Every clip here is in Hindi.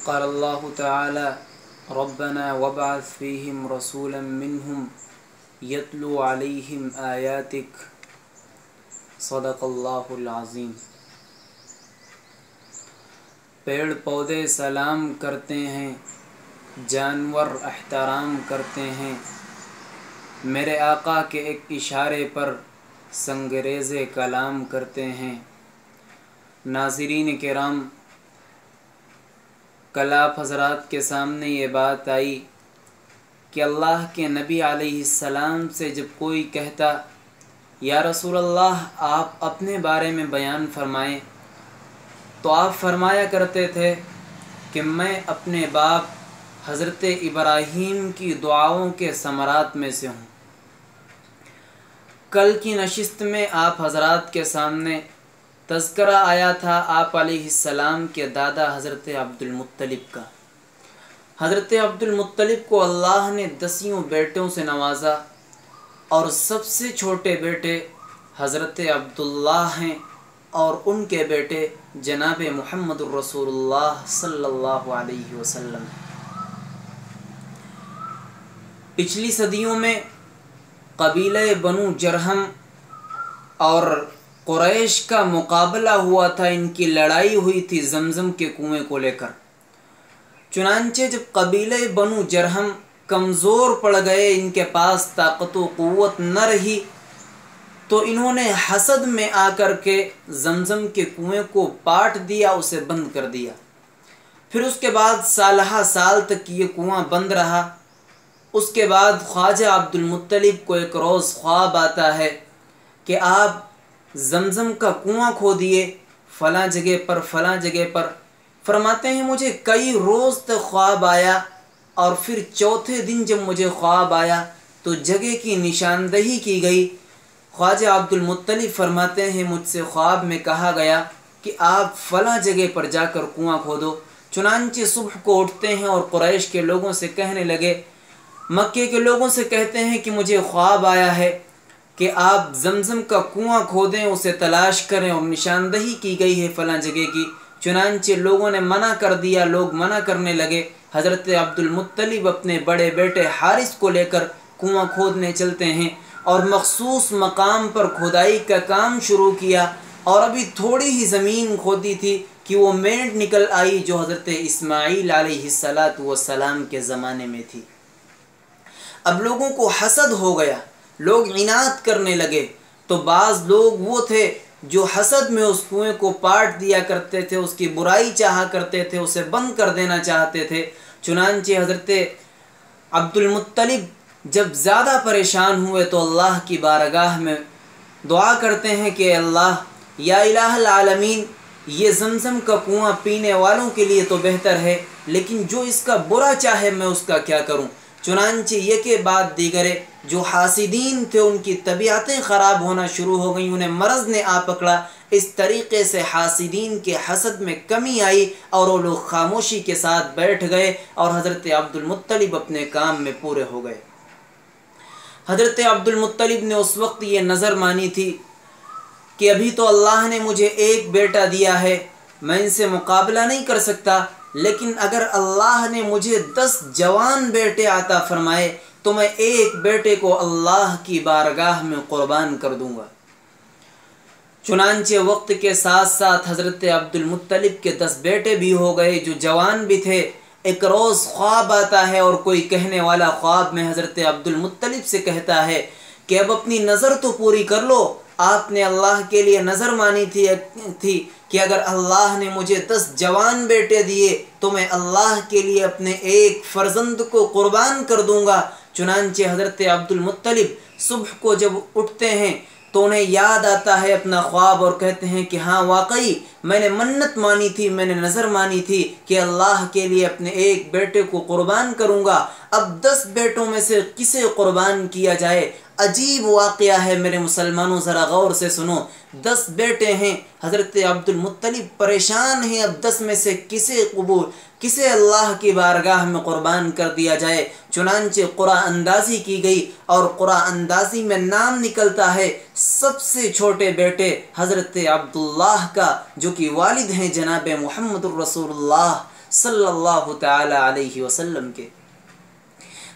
क़ाल अल्लाहु तआला रब्बना वबअस फ़ीहिम रसूलन मिनहुम यतलू अलैहिम आयातिक सदक़ल्लाहुल अज़ीम। पेड़ पौधे सलाम करते हैं, जानवर एहतराम करते हैं, मेरे आका के एक इशारे पर संगरेज़े कलाम करते हैं। नाज़रीन किराम, कल आप हज़रात के सामने ये बात आई कि अल्लाह के नबी अलैहिस्सलाम से जब कोई कहता या रसूल अल्लाह आप अपने बारे में बयान फरमाएं, तो आप फरमाया करते थे कि मैं अपने बाप हज़रत इब्राहीम की दुआओं के समरात में से हूँ। कल की नशिस्त में आप हज़रात के सामने तज़करा आया था आप अलैहिस्सलाम के दादा हज़रत अब्दुल मुत्तलिब का। हज़रत अब्दुल मुत्तलिब को अल्लाह ने 10 बेटों से नवाजा और सबसे छोटे बेटे हज़रत अब्दुल्लाह हैं और उनके बेटे जनाब मुहम्मदुर रसूलुल्लाह सल्लल्लाहु अलैहि वसल्लम। पिछली सदियों में कबीले बनु जरहम और कुरैश का मुकाबला हुआ था, इनकी लड़ाई हुई थी जमज़म के कुएं को लेकर। चुनांचे जब कबीले बनु जरहम कमज़ोर पड़ गए, इनके पास ताकत व क़ुव्वत न रही, तो इन्होंने हसद में आकर के जमज़म के कुएं को पाट दिया, उसे बंद कर दिया। फिर उसके बाद साल तक ये कुआं बंद रहा। उसके बाद ख्वाजा अब्दुल मुत्तलिब को एक रोज़ ख्वाब आता है कि आप जमज़म का कुआं खोदिए फ़लाँ जगह पर। फरमाते हैं मुझे कई रोज़ तक ख्वाब आया और फिर चौथे दिन जब मुझे ख्वाब आया तो जगह की निशानदही की गई। ख्वाजा अब्दुल मुत्तलिब फरमाते हैं मुझसे ख्वाब में कहा गया कि आप फ़लाँ जगह पर जाकर कुआं खोदो। चुनांचे सुबह को उठते हैं और कुरैश के लोगों से कहने लगे, मक्के के लोगों से कहते हैं कि मुझे ख्वाब आया है कि आप जमज़म का कुआं खोदें, उसे तलाश करें और निशानदही की गई है फ़लाँ जगह की। चुनांचे लोगों ने मना कर दिया, लोग मना करने लगे। हज़रत अब्दुल मुत्तलिब अपने बड़े बेटे हारिस को लेकर कुआं खोदने चलते हैं और मखसूस मकाम पर खुदाई का काम शुरू किया। और अभी थोड़ी ही ज़मीन खोदी थी कि वो मेंढ निकल आई जो हज़रत इस्माईल अलैहिस्सलातु वस्सलाम के ज़माने में थी। अब लोगों को हसद हो गया, लोग इनाद करने लगे। तो बाज़ लोग वो थे जो हसद में उस कुएं को पाट दिया करते थे, उसकी बुराई चाहा करते थे, उसे बंद कर देना चाहते थे। चुनांचे हज़रत अब्दुल मुत्तलिब जब ज़्यादा परेशान हुए तो अल्लाह की बारगाह में दुआ करते हैं कि अल्लाह या इलाहुल आलमीन, ये जमज़म का कुआं पीने वालों के लिए तो बेहतर है, लेकिन जो इसका बुरा चाहे मैं उसका क्या करूं। चुनांचे ये के बाद दीगरे जो हासिदीन थे उनकी तबीयतें ख़राब होना शुरू हो गई, उन्हें मर्ज़ ने आ पकड़ा। इस तरीक़े से हासिदीन के हसद में कमी आई और वो लोग खामोशी के साथ बैठ गए और हज़रत अब्दुल मुत्तलिब अपने काम में पूरे हो गए। हज़रत अब्दुल मुत्तलिब ने उस वक्त ये नज़र मानी थी कि अभी तो अल्लाह ने मुझे एक बेटा दिया है, मैं इनसे मुकाबला नहीं कर सकता, लेकिन अगर अल्लाह ने मुझे 10 जवान बेटे आता फरमाए तो मैं एक बेटे को अल्लाह की बारगाह में क़ुर्बान कर दूंगा। चुनांचे वक्त के साथ साथ हज़रत अब्दुल मुत्तलिब के 10 बेटे भी हो गए जो जवान भी थे। एक रोज़ ख्वाब आता है और कोई कहने वाला ख्वाब में हज़रत अब्दुल मुत्तलिब से कहता है कि अब अपनी नज़र तो पूरी कर लो। आपने अल्लाह के लिए नज़र मानी थी कि अगर अल्लाह ने मुझे 10 जवान बेटे दिए तो मैं अल्लाह के लिए अपने एक फ़र्जंद को क़ुर्बान कर दूंगा। चुनांचे हज़रत अब्दुल मुत्तलिब सुबह को जब उठते हैं तो उन्हें याद आता है अपना ख्वाब और कहते हैं कि हाँ वाकई मैंने मन्नत मानी थी, मैंने नज़र मानी थी कि अल्लाह के लिए अपने एक बेटे को क़ुर्बान करूँगा। अब 10 बेटों में से किसे क़ुर्बान किया जाए। अजीब वाक़या है मेरे मुसलमानों, ज़रा गौर से सुनो। 10 बेटे हैं, हज़रत अब्दुल मुत्तलिब परेशान हैं, अब 10 में से किसे अल्लाह की बारगाह में क़ुर्बान कर दिया जाए। चुनांचे क़ुरा अंदाज़ी की गई और क़ुरा अंदाज़ी में नाम निकलता है सबसे छोटे बेटे हज़रत अब्दुल्लाह का, जो कि वालिद हैं जनाब मुहम्मदुर रसूलुल्लाह सल्लल्लाहु ताला अलैहि वसल्लम के।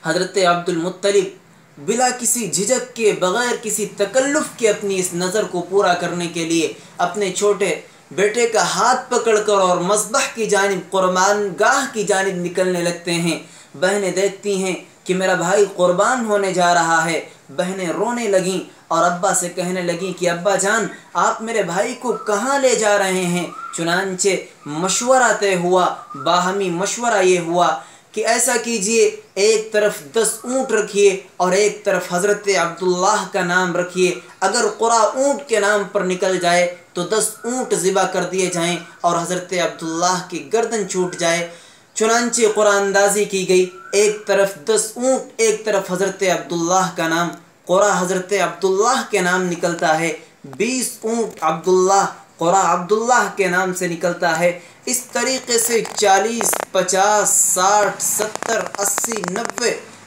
हज़रत अब्दुल मुत्तलिब बिला किसी झिझक के, बग़ैर किसी तकल्लुफ़ के अपनी इस नज़र को पूरा करने के लिए अपने छोटे बेटे का हाथ पकड़कर और मज़बह की जानिब, क़ुरबान गाह की जानिब निकलने लगते हैं। बहनें देखती हैं कि मेरा भाई क़ुरबान होने जा रहा है। बहनें रोने लगीं और अब्बा से कहने लगीं कि अब्बा जान, आप मेरे भाई को कहाँ ले जा रहे हैं? चुनांचे मशवरा तय हुआ, बाहमी मशवरा ये हुआ कि ऐसा कीजिए, एक तरफ 10 ऊँट रखिए और एक तरफ हज़रत अब्दुल्लाह का नाम रखिए। अगर क़ुरा ऊँट के नाम पर निकल जाए तो 10 ऊँट ज़िबा कर दिए जाएं और हज़रत अब्दुल्लाह की गर्दन छूट जाए। चुनांचे क़ुरानंदाज़ी की गई, एक तरफ 10 ऊँट, एक तरफ हज़रत अब्दुल्लाह का नाम। क़ुरा हज़रत अब्दुल्लाह के नाम निकलता है, 20 ऊँट अब्दुल्लाह, क़ुरा अब्दुल्लाह के नाम से निकलता है। इस तरीक़े से 40, 50, 60, 70, 80,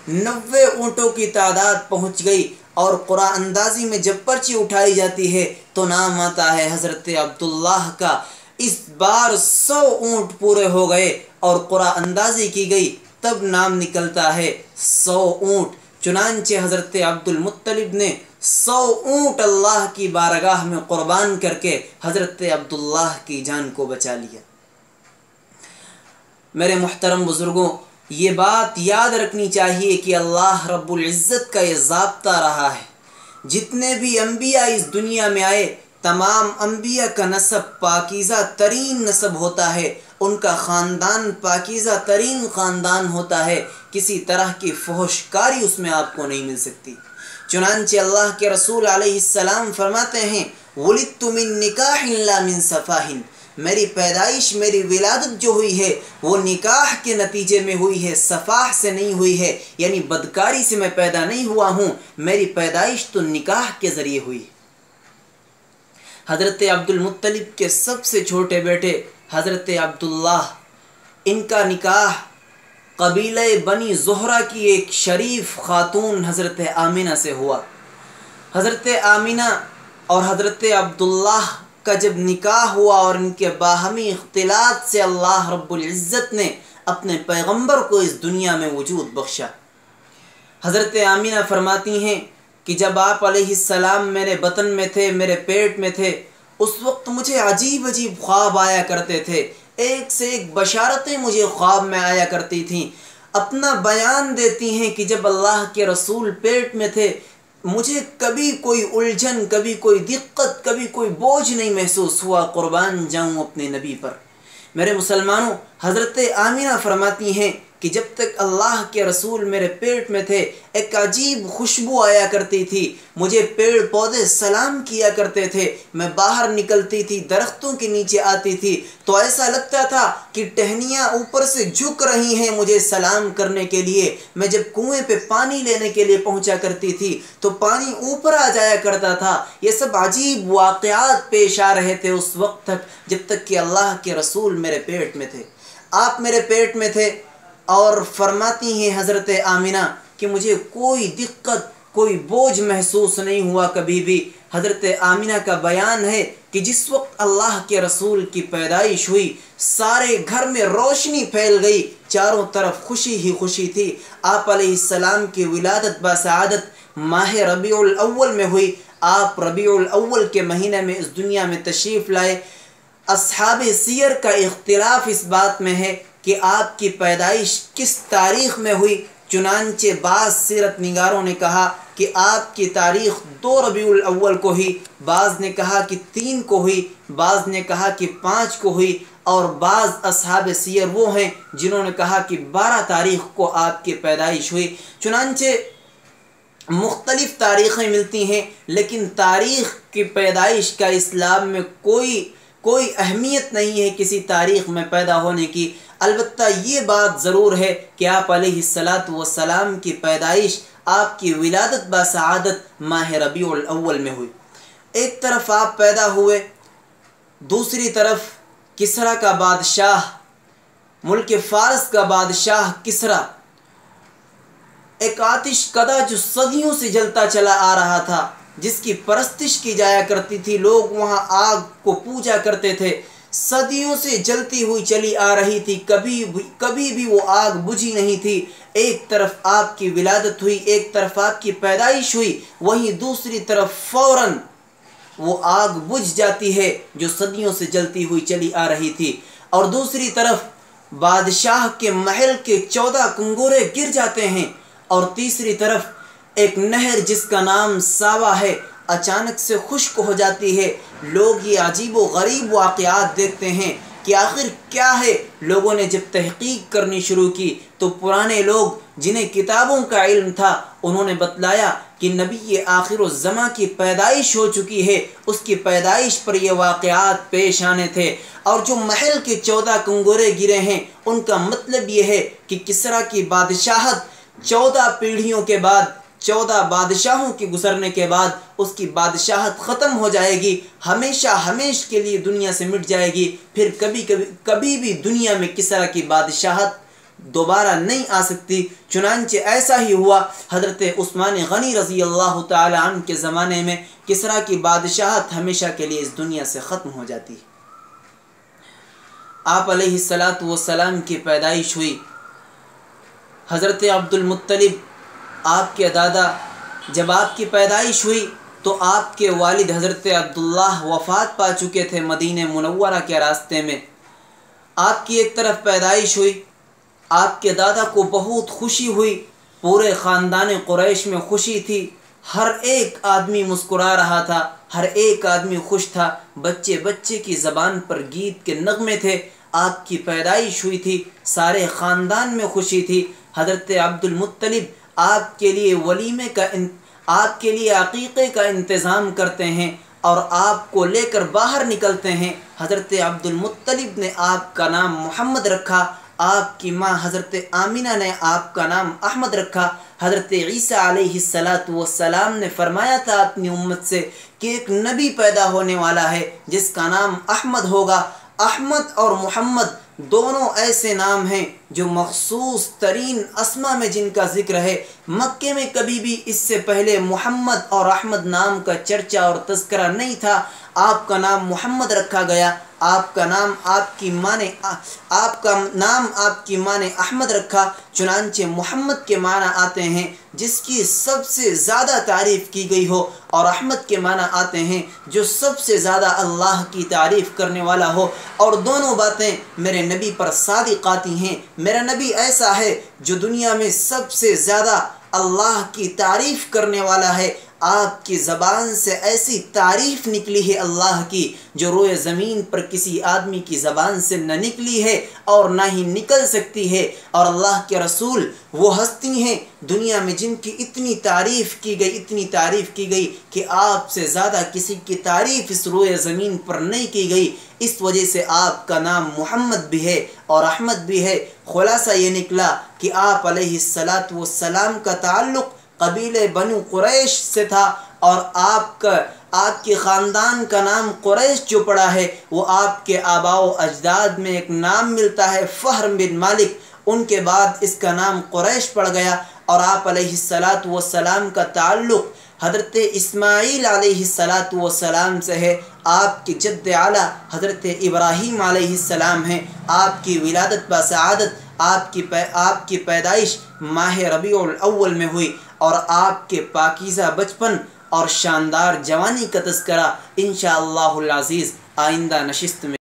90 ऊँटों की तादाद पहुँच गई और क़ुरा अंदाज़ी में जब पर्ची उठाई जाती है तो नाम आता है हज़रत अब्दुल्लाह का। इस बार 100 ऊँट पूरे हो गए और क़ुरा अंदाज़ी की गई, तब नाम निकलता है 100 ऊँट। चुनांचे हज़रत अब्दुल मुत्तलिब ने 100 ऊँट अल्लाह की बारगाह में क़ुरबान करके हज़रत अब्दुल्लाह की जान को बचा लिया। मेरे मुहतरम बुज़ुर्गों, ये बात याद रखनी चाहिए कि अल्लाह रब्बुल इज़्ज़त का ये ज़ाब्ता रहा है, जितने भी अम्बिया इस दुनिया में आए, तमाम अम्बिया का नसब पाकीज़ा तरीन नसब होता है, उनका ख़ानदान पाकीज़ा तरीन ख़ानदान होता है। किसी तरह की फहशकारी उसमें आपको नहीं मिल सकती। चुनांचे अल्लाह के रसूल अलैहिस्सलाम फरमाते हैं, वुलिदतु मिन निकाहिन ला मिन सफ़ाहिन, मेरी पैदाइश, मेरी विलादत जो हुई है वो निकाह के नतीजे में हुई है, सफ़ाह से नहीं हुई है, यानी बदकारी से मैं पैदा नहीं हुआ हूँ, मेरी पैदाइश तो निकाह के ज़रिए हुई। हज़रत अब्दुल मुत्तलिब के सबसे छोटे बेटे हज़रत अब्दुल्लाह, इनका निकाह कबीले बनी ज़ुहरा की एक शरीफ ख़ातून हज़रत आमिना से हुआ। हज़रत आमिना और हज़रत अब्दुल्लाह का जब निकाह हुआ और इनके बाहमी इख्तिलात से अल्लाह रब्बुल इज़्ज़त ने अपने पैगंबर को इस दुनिया में वजूद बख्शा। हज़रत आमिना फरमाती हैं कि जब आप अलैहिस्सलाम मेरे बतन में थे, मेरे पेट में थे, उस वक्त मुझे अजीब अजीब ख्वाब आया करते थे, एक से एक बशारतें मुझे ख्वाब में आया करती थीं। अपना बयान देती हैं कि जब अल्लाह के रसूल पेट में थे, मुझे कभी कोई उलझन, कभी कोई दिक्कत, कभी कोई बोझ नहीं महसूस हुआ, कुर्बान जाऊं अपने नबी पर। मेरे मुसलमानों, हज़रत आमिना फरमाती हैं कि जब तक अल्लाह के रसूल मेरे पेट में थे, एक अजीब खुशबू आया करती थी, मुझे पेड़ पौधे सलाम किया करते थे, मैं बाहर निकलती थी, दरख्तों के नीचे आती थी तो ऐसा लगता था कि टहनियाँ ऊपर से झुक रही हैं मुझे सलाम करने के लिए। मैं जब कुएं पे पानी लेने के लिए पहुंचा करती थी तो पानी ऊपर आ जाया करता था। ये सब अजीब वाक़यात पेश आ रहे थे उस वक्त तक, जब तक कि अल्लाह के रसूल मेरे पेट में थे। आप मेरे पेट में थे और फरमाती हैं हज़रत आमिना कि मुझे कोई दिक्कत, कोई बोझ महसूस नहीं हुआ कभी भी। हज़रत आमिना का बयान है कि जिस वक्त अल्लाह के रसूल की पैदाइश हुई, सारे घर में रोशनी फैल गई, चारों तरफ खुशी ही खुशी थी। आप अलैहिस्सलाम की विलादत बासआदत माह रबीउल अव्वल में हुई। आप रबीउल अव्वल के महीने में इस दुनिया में तशरीफ़ लाए। अस्हाबे सियर का इख्तिलाफ इस बात में है कि आपकी पैदाइश किस तारीख़ में हुई। चुनांचे बाज़ सीरत निगारों ने कहा कि आपकी तारीख़ 2 रबीउल अव्वल को हुई, बाज़ ने कहा कि 3 को हुई, बाज़ ने कहा कि 5 को हुई, और बाज़ अस्हाब सियर वो हैं जिन्होंने कहा कि 12 तारीख़ को आपकी पैदाइश हुई। चुनांचे मुख्तलिफ़ तारीख़ें मिलती हैं, लेकिन तारीख़ की पैदाइश का इस्लाम में कोई अहमियत नहीं है किसी तारीख़ में पैदा होने की। अलबत्ता ये बात ज़रूर है कि आप अलैहिस्सलातु वस्सलाम की पैदाइश, आपकी विलादत बासआदत माह रबीउल अव्वल में हुई। एक तरफ आप पैदा हुए, दूसरी तरफ किसरा का बादशाह, मुल्क फ़ारस का बादशाह किसरा, एक आतिश कदा जो सदियों से जलता चला आ रहा था, जिसकी परस्तिश की जाया करती थी, लोग वहाँ आग को पूजा करते थे, सदियों से जलती हुई चली आ रही थी, कभी भी वो आग बुझी नहीं थी। एक तरफ आपकी विलादत हुई, एक तरफ आपकी पैदाइश हुई, वहीं दूसरी तरफ फौरन वो आग बुझ जाती है जो सदियों से जलती हुई चली आ रही थी। और दूसरी तरफ बादशाह के महल के 14 कंगोरे गिर जाते हैं। और तीसरी तरफ एक नहर जिसका नाम सावा है अचानक से खुश्क हो जाती है। लोग ये अजीब व गरीब वाक़यात देखते हैं कि आखिर क्या है। लोगों ने जब तहकीक करनी शुरू की तो पुराने लोग जिन्हें किताबों का इल्म था उन्होंने बतलाया कि नबी आखिरुज़्ज़मा की पैदाइश हो चुकी है, उसकी पैदाइश पर यह वाक़यात पेश आने थे। और जो महल के 14 कंगोरे गिरे हैं उनका मतलब ये है कि किसरा की बादशाहत 14 पीढ़ियों के बाद, 14 बादशाहों के गुजरने के बाद उसकी बादशाहत ख़त्म हो जाएगी, हमेशा हमेशा के लिए दुनिया से मिट जाएगी। फिर कभी भी दुनिया में किसरा की बादशाहत दोबारा नहीं आ सकती। चुनांचे ऐसा ही हुआ। हज़रत उस्मान गनी रज़ी अल्लाह ताला अन्हु के ज़माने में किसरा की बादशाहत हमेशा के लिए इस दुनिया से ख़त्म हो जाती। आप अलैहिस्सलातु वस्सलाम की पैदाइश हुई। हज़रत अब्दुल मुत्तलिब आपके दादा, जब आपकी पैदाइश हुई तो आपके वालिद हज़रत अब्दुल्लाह वफ़ात पा चुके थे मदीने मुनव्वरा के रास्ते में। आपकी एक तरफ पैदाइश हुई, आपके दादा को बहुत खुशी हुई, पूरे ख़ानदान कुरैश में खुशी थी। हर एक आदमी मुस्कुरा रहा था, हर एक आदमी खुश था। बच्चे बच्चे की ज़बान पर गीत के नगमे थे। आपकी पैदाइश हुई थी, सारे ख़ानदान में खुशी थी। हज़रत अब्दुल मुत्तलिब आपके लिए वलीमे का, आपके लिए अक़ीक़े का इंतज़ाम करते हैं और आपको लेकर बाहर निकलते हैं। हज़रत अब्दुल मुत्तलिब ने आपका नाम मोहम्मद रखा, आपकी माँ हज़रत आमिना ने आपका नाम अहमद रखा। हज़रत ईसा अलैहिस्सलातु वस्सलाम ने फरमाया था अपनी उम्मत से कि एक नबी पैदा होने वाला है जिसका नाम अहमद होगा। अहमद और मोहम्मद दोनों ऐसे नाम हैं जो मखसूस तरीन अस्मा में जिनका ज़िक्र है। मक्के में कभी भी इससे पहले मोहम्मद और अहमद नाम का चर्चा और तज़किरा नहीं था। आपका नाम मोहम्मद रखा गया। आपका नाम आपकी माँ ने अहमद रखा। चुनांचे मोहम्मद के माना आते हैं जिसकी सबसे ज़्यादा तारीफ़ की गई हो, और अहमद के माना आते हैं जो सबसे ज़्यादा अल्लाह की तारीफ़ करने वाला हो। और दोनों बातें मेरे नबी पर सादिक़ आती हैं। मेरा नबी ऐसा है जो दुनिया में सबसे ज़्यादा अल्लाह की तारीफ़ करने वाला है। आपकी ज़बान से ऐसी तारीफ़ निकली है अल्लाह की जो रोए ज़मीन पर किसी आदमी की ज़बान से न निकली है और ना ही निकल सकती है। और अल्लाह के रसूल वो हस्ती हैं दुनिया में जिनकी इतनी तारीफ़ की गई, इतनी तारीफ़ की गई कि आपसे ज़्यादा किसी की तारीफ़ इस रोए ज़मीन पर नहीं की गई। इस वजह से आपका नाम मोहम्मद भी है और अहमद भी है। खुलासा ये निकला कि आप अलैहिस्सलातु वस्सलाम का ताल्लुक़ कबीले बनु कुरैश से था, और आपके ख़ानदान का नाम कुरैश जो पड़ा है वो आपके आबाओ अजदाद में एक नाम मिलता है फ़हर बिन मालिक, उनके बाद इसका नाम कुरैश पड़ गया। और आप अलैहिस्सलातु वस्सलाम का ताल्लुक़ हज़रत इस्माईल अलैहिस्सलातु वस्सलाम से है। आपके जद्द आला हज़रत इब्राहीम अलैहिस्सलाम हैं। आपकी विलादत बसआदत, आपकी पैदाइश माह रबीउल अव्वल में हुई, और आपके पाकीज़ा बचपन और शानदार जवानी का तज़किरा इंशाअल्लाहुल अज़ीज़ आइंदा नशिस्त में